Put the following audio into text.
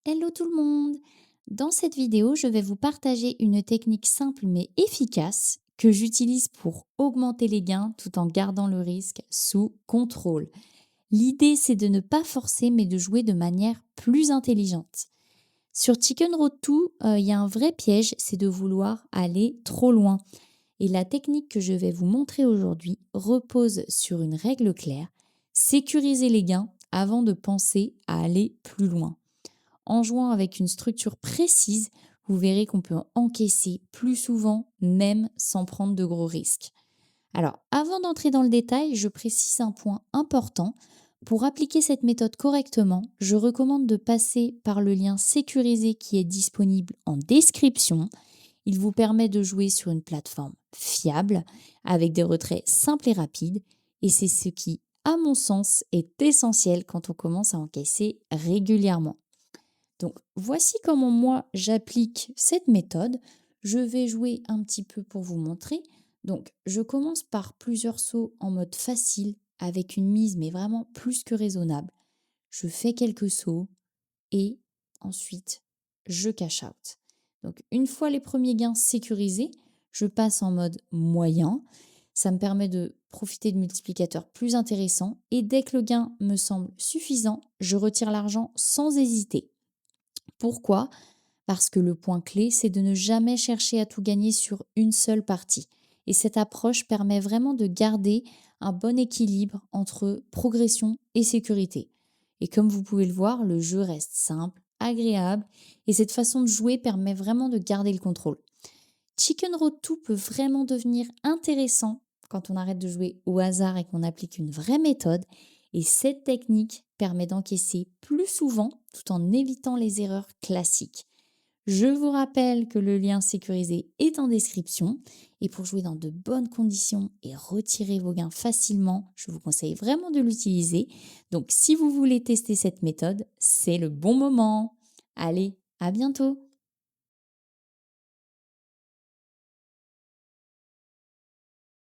Hello tout le monde! Dans cette vidéo, je vais vous partager une technique simple mais efficace que j'utilise pour augmenter les gains tout en gardant le risque sous contrôle. L'idée, c'est de ne pas forcer mais de jouer de manière plus intelligente. Sur Chicken Road 2, il y a un vrai piège, c'est de vouloir aller trop loin. Et la technique que je vais vous montrer aujourd'hui repose sur une règle claire: sécuriser les gains avant de penser à aller plus loin. En jouant avec une structure précise, vous verrez qu'on peut encaisser plus souvent, même sans prendre de gros risques. Alors, avant d'entrer dans le détail, je précise un point important. Pour appliquer cette méthode correctement, je recommande de passer par le lien sécurisé qui est disponible en description. Il vous permet de jouer sur une plateforme fiable, avec des retraits simples et rapides, et c'est ce qui, à mon sens, est essentiel quand on commence à encaisser régulièrement. Donc, voici comment moi j'applique cette méthode. Je vais jouer un petit peu pour vous montrer. Donc, je commence par plusieurs sauts en mode facile avec une mise mais vraiment plus que raisonnable. Je fais quelques sauts et ensuite je cash out. Donc, une fois les premiers gains sécurisés, je passe en mode moyen. Ça me permet de profiter de multiplicateurs plus intéressants et dès que le gain me semble suffisant, je retire l'argent sans hésiter. Pourquoi? Parce que le point clé, c'est de ne jamais chercher à tout gagner sur une seule partie. Et cette approche permet vraiment de garder un bon équilibre entre progression et sécurité. Et comme vous pouvez le voir, le jeu reste simple, agréable, et cette façon de jouer permet vraiment de garder le contrôle. Chicken Road 2 peut vraiment devenir intéressant quand on arrête de jouer au hasard et qu'on applique une vraie méthode. Et cette technique permet d'encaisser plus souvent tout en évitant les erreurs classiques. Je vous rappelle que le lien sécurisé est en description et pour jouer dans de bonnes conditions et retirer vos gains facilement, je vous conseille vraiment de l'utiliser. Donc si vous voulez tester cette méthode, c'est le bon moment. Allez, à bientôt!